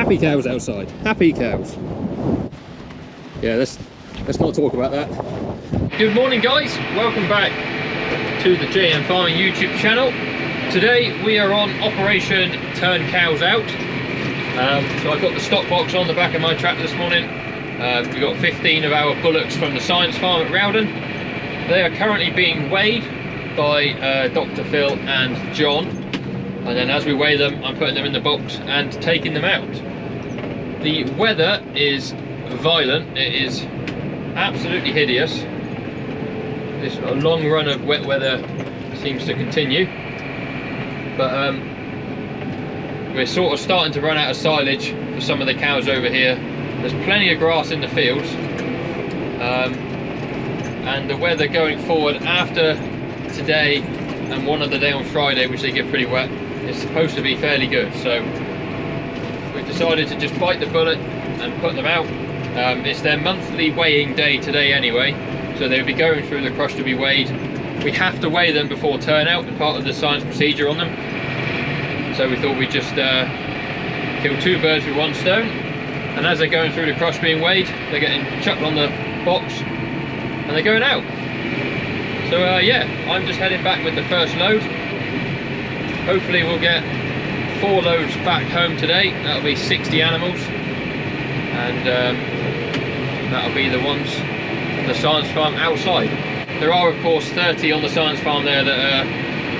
Happy cows outside. Happy cows. Yeah, let's not talk about that. Good morning, guys. Welcome back to the JM Farming YouTube channel. Today we are on Operation Turn Cows Out. So I've got the stock box on the back of my tractor this morning. We've got 15 of our bullocks from the science farm at Rowden. They are currently being weighed by Dr. Phil and John. And then as we weigh them, I'm putting them in the box and taking them out. The weather is violent. It is absolutely hideous. This long run of wet weather seems to continue. But we're sort of starting to run out of silage for some of the cows over here. There's plenty of grass in the fields. And the weather going forward after today and one other day on Friday, which they get pretty wet, is supposed to be fairly good. So we've decided to just bite the bullet and put them out. It's their monthly weighing day today anyway, so they'll be going through the crush to be weighed. We have to weigh them before turnout as part of the science procedure on them. So we thought we'd just kill two birds with one stone. And as they're going through the crush being weighed, they're getting chucked on the box and they're going out. So yeah, I'm just heading back with the first load. Hopefully we'll get 4 loads back home today. That'll be 60 animals. And that'll be the ones from the science farm outside. There are of course 30 on the science farm there that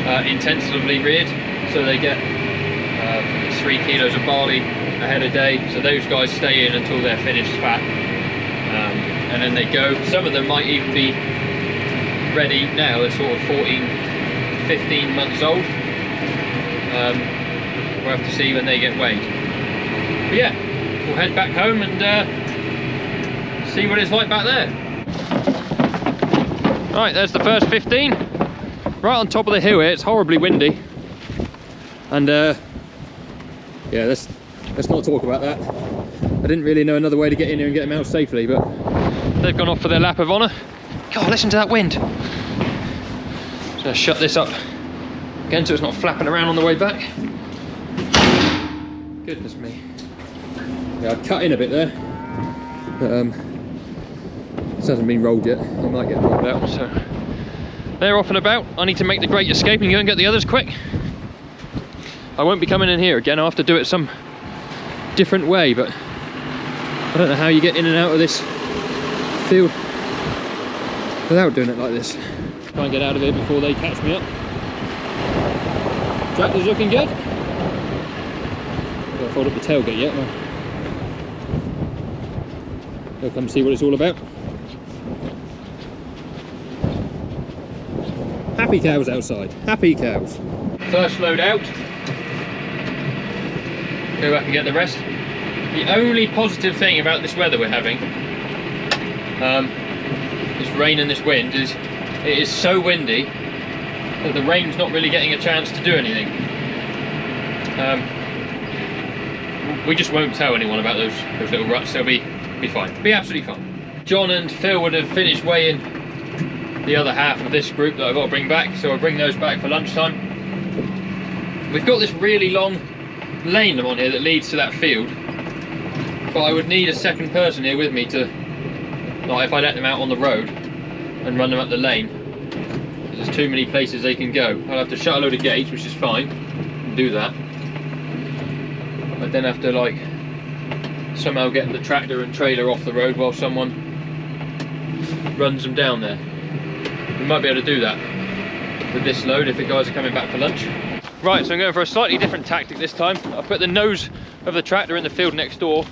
are intensively reared. So they get 3 kilos of barley a head a day. So those guys stay in until they're finished fat. And then they go. Some of them might even be ready now. They're sort of 14, 15 months old. We'll have to see when they get weighed. But yeah, we'll head back home and see what it's like back there. Right, there's the first 15. Right on top of the hill here. It's horribly windy. And yeah, let's not talk about that. I didn't really know another way to get in here and get them out safely, but they've gone off for their lap of honour. God, listen to that wind. Just gonna shut this up again so it's not flapping around on the way back. Goodness me. Yeah, I cut in a bit there, but this hasn't been rolled yet. It might get rolled out, so they're off and about. I need to make the great escape and go and get the others quick. I won't be coming in here again. I'll have to do it some different way, but I don't know how you get in and out of this field without doing it like this. Try and get out of here before they catch me up. Tractor's looking good. I've got to fold up the tailgate yet. They'll come see what it's all about. Happy cows outside. Happy cows. First load out. Go back and get the rest. The only positive thing about this weather we're having, this rain and this wind, is it is so windy that the rain's not really getting a chance to do anything. We just won't tell anyone about those little ruts. They'll be fine. Be absolutely fine. John and Phil would have finished weighing the other half of this group that I've got to bring back, so I'll bring those back for lunchtime. We've got this really long lane on here that leads to that field, but I would need a second person here with me to, like, if I let them out on the road and run them up the lane, there's too many places they can go. I'll have to shut a load of gates, which is fine, and do that. I'd then have to like somehow get the tractor and trailer off the road while someone runs them down there. We might be able to do that with this load if the guys are coming back for lunch. Right, so I'm going for a slightly different tactic this time. I've put the nose of the tractor in the field next door.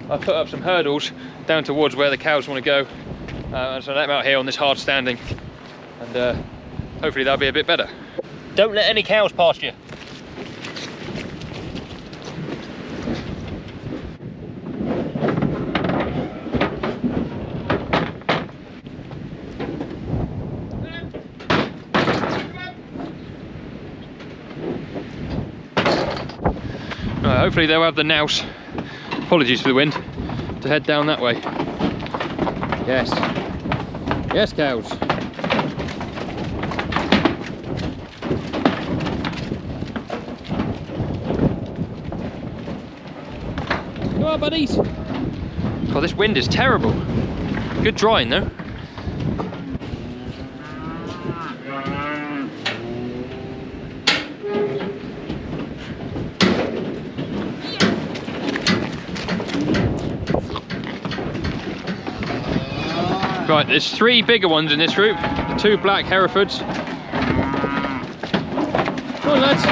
I've put up some hurdles down towards where the cows want to go. And so I let them out here on this hard standing. And hopefully that'll be a bit better. Don't let any cows past you. Hopefully they'll have the nous, apologies for the wind, to head down that way. Yes. Yes, cows. are, buddies. God, this wind is terrible. Good drying though. Right, there's 3 bigger ones in this group. The 2 black Herefords. Come on, lads.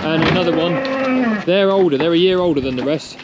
And another one. They're older, they're a year older than the rest.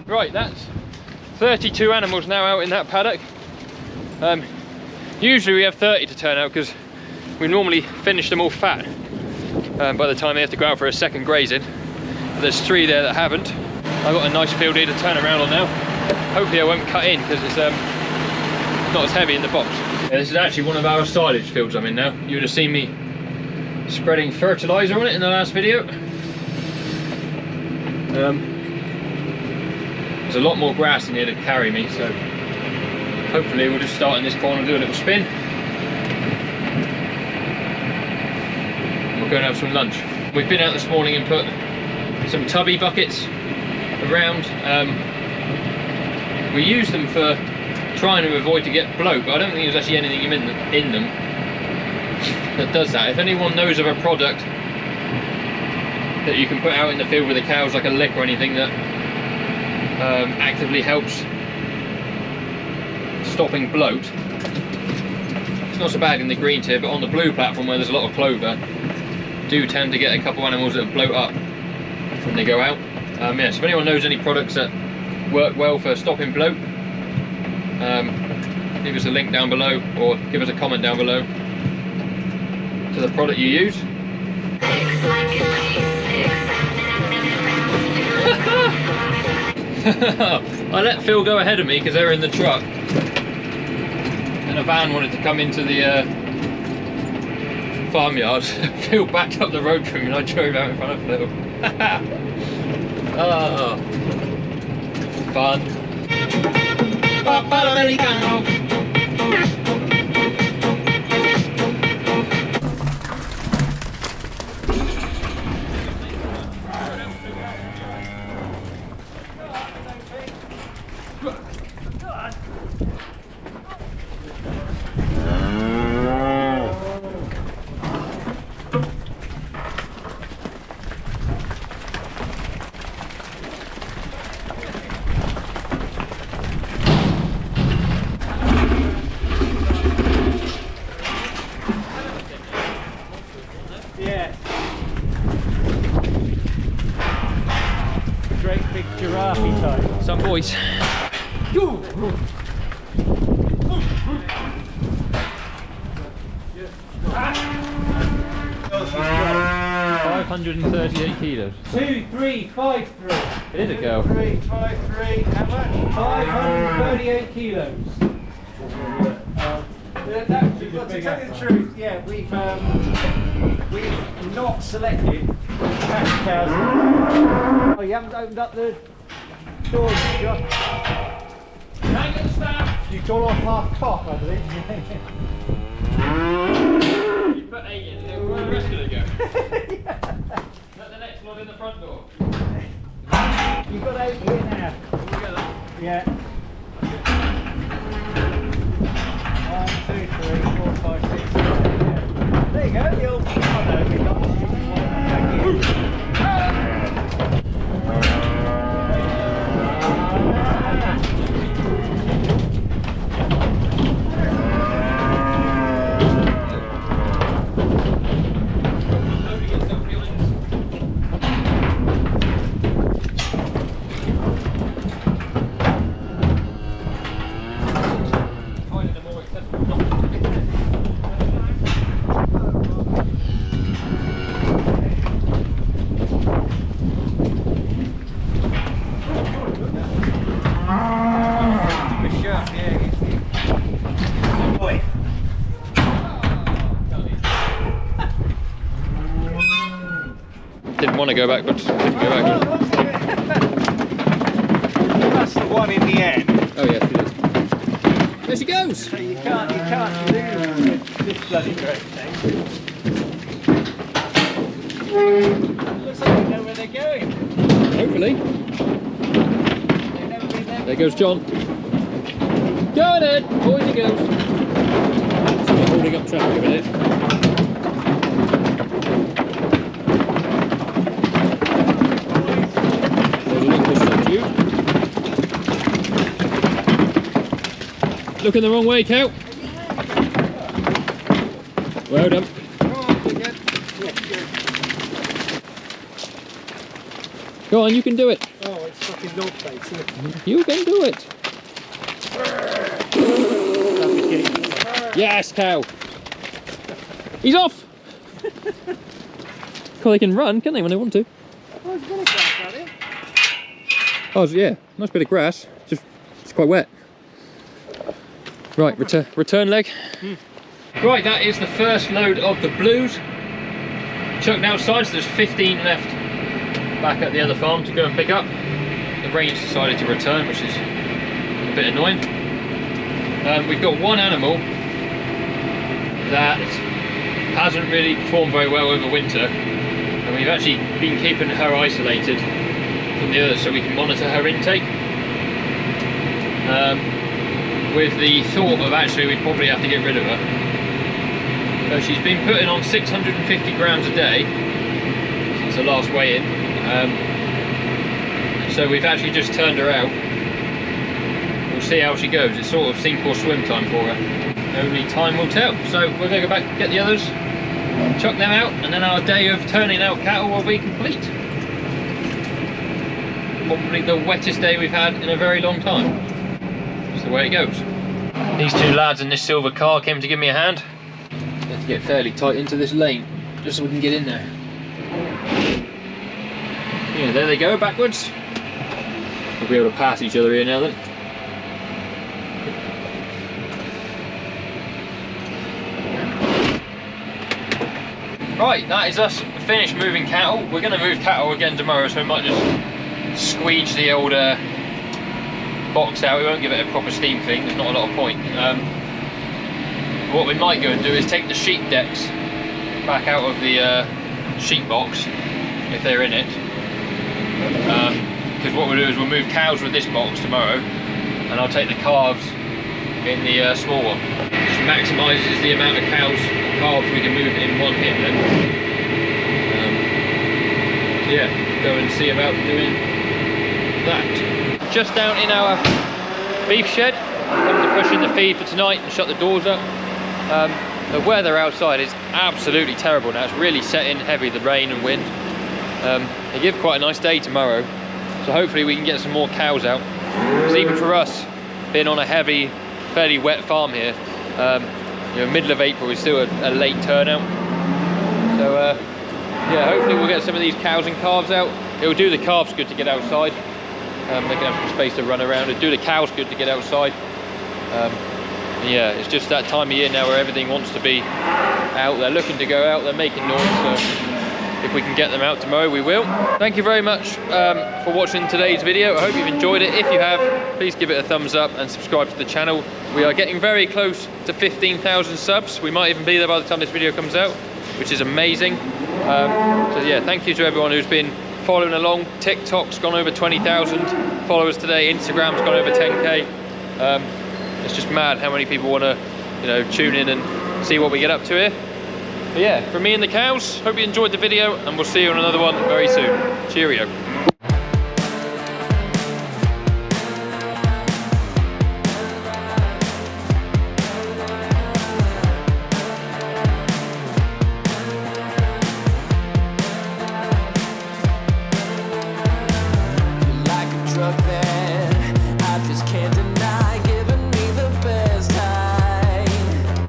Right, that's 32 animals now out in that paddock. Usually we have 30 to turn out because we normally finish them all fat by the time they have to go out for a second grazing. But there's 3 there that haven't. I've got a nice field here to turn around on now. Hopefully I won't cut in because it's not as heavy in the box. Yeah, this is actually one of our silage fields I'm in now. You would have seen me spreading fertiliser on it in the last video. There's a lot more grass in here to carry me, so hopefully we'll just start in this corner and do a little spin. And we'll go and have some lunch. We've been out this morning and put some tubby buckets around. We use them for trying to avoid to get bloat, but I don't think there's actually anything in them that does that. If anyone knows of a product that you can put out in the field with the cows, like a lick or anything that actively helps stopping bloat. It's not so bad in the green tier, but on the blue platform where there's a lot of clover, do tend to get a couple of animals that bloat up when they go out. Yeah, so if anyone knows any products that work well for stopping bloat, leave us a link down below or give us a comment down below to the product you use. I let Phil go ahead of me because they were in the truck and a van wanted to come into the farmyard. Phil backed up the road for him and I drove out in front of Phil. Oh, fun. Some boys. 538 kilos. 2, 3, 5, 3. It is a girl. 3, 5, 3. How much? 538 kilos. To tell you the truth, yeah, we've not selected cash cows. Oh, you haven't opened up the doors, John. Can't get the staff. You got off half cock, I believe. You put 8 in, where the rest gonna go? Let the next one in the front door. You've got 8 here now. Together. Yeah. 1, 2, 3, 4, 5, 6, 7, 8. There you go, the old didn't want to go backwards. Didn't go backwards. That's the one in the end. Oh yes, it is. There she goes. So you can't lose with this bloody great thing. Looks like they know where they're going. Hopefully. They've never been there. There goes John. Go ahead, boys and girls. So we're holding up traffic a minute. There's a little substitute. Looking the wrong way, cow. Well done. Go on, you can do it. Oh, it's fucking dog face, isn't it? You can do it. Yes, cow. He's off. Well, they can run, can't they, when they want to? Oh, it's got a grass out here. Oh, yeah, nice bit of grass. Just, it's quite wet. Right, return leg. Right, that is the first load of the blues. Chucked outside, so there's 15 left back at the other farm to go and pick up. The rain's decided to return, which is a bit annoying. We've got one animal that hasn't really performed very well over winter, and we've actually been keeping her isolated from the others so we can monitor her intake. With the thought of actually we'd probably have to get rid of her. She's been putting on 650 grams a day since the last weigh-in. So we've actually just turned her out. We'll see how she goes. It's sort of sink or swim time for her. Only time will tell. So we're going to go back and get the others, chuck them out, and then our day of turning out cattle will be complete. Probably the wettest day we've had in a very long time. That's the way it goes. These two lads in this silver car came to give me a hand. We have to get fairly tight into this lane just so we can get in there. Yeah, there they go, backwards. We'll be able to pass each other here now then. Right, that is us finished moving cattle. We're going to move cattle again tomorrow, so we might just squeege the old box out. We won't give it a proper steam clean, there's not a lot of point. What we might go and do is take the sheep decks back out of the sheep box, if they're in it. Because what we'll do is we'll move cows with this box tomorrow, and I'll take the calves in the small one. Just maximises the amount of cows and calves we can move in one hit then. So yeah, go and see about doing that. Just down in our beef shed, come to push in the feed for tonight and shut the doors up. The weather outside is absolutely terrible now. It's really set in heavy, the rain and wind. They give quite a nice day tomorrow, so hopefully we can get some more cows out. Because even for us, being on a heavy, fairly wet farm here, you know, middle of April is still a late turnout. So yeah, hopefully we'll get some of these cows and calves out. It'll do the calves good to get outside. They can have some space to run around. It'll do the cows good to get outside. Yeah, it's just that time of year now where everything wants to be out. They're looking to go out, they're making noise, so if we can get them out tomorrow, we will. Thank you very much for watching today's video. I hope you've enjoyed it. If you have, please give it a thumbs up and subscribe to the channel. We are getting very close to 15,000 subs. We might even be there by the time this video comes out, which is amazing. So yeah, thank you to everyone who's been following along. TikTok's gone over 20,000 followers today. Instagram's gone over 10k. It's just mad how many people want to, you know, tune in and see what we get up to here. But yeah, from me and the cows, hope you enjoyed the video, and we'll see you on another one very soon. Cheerio.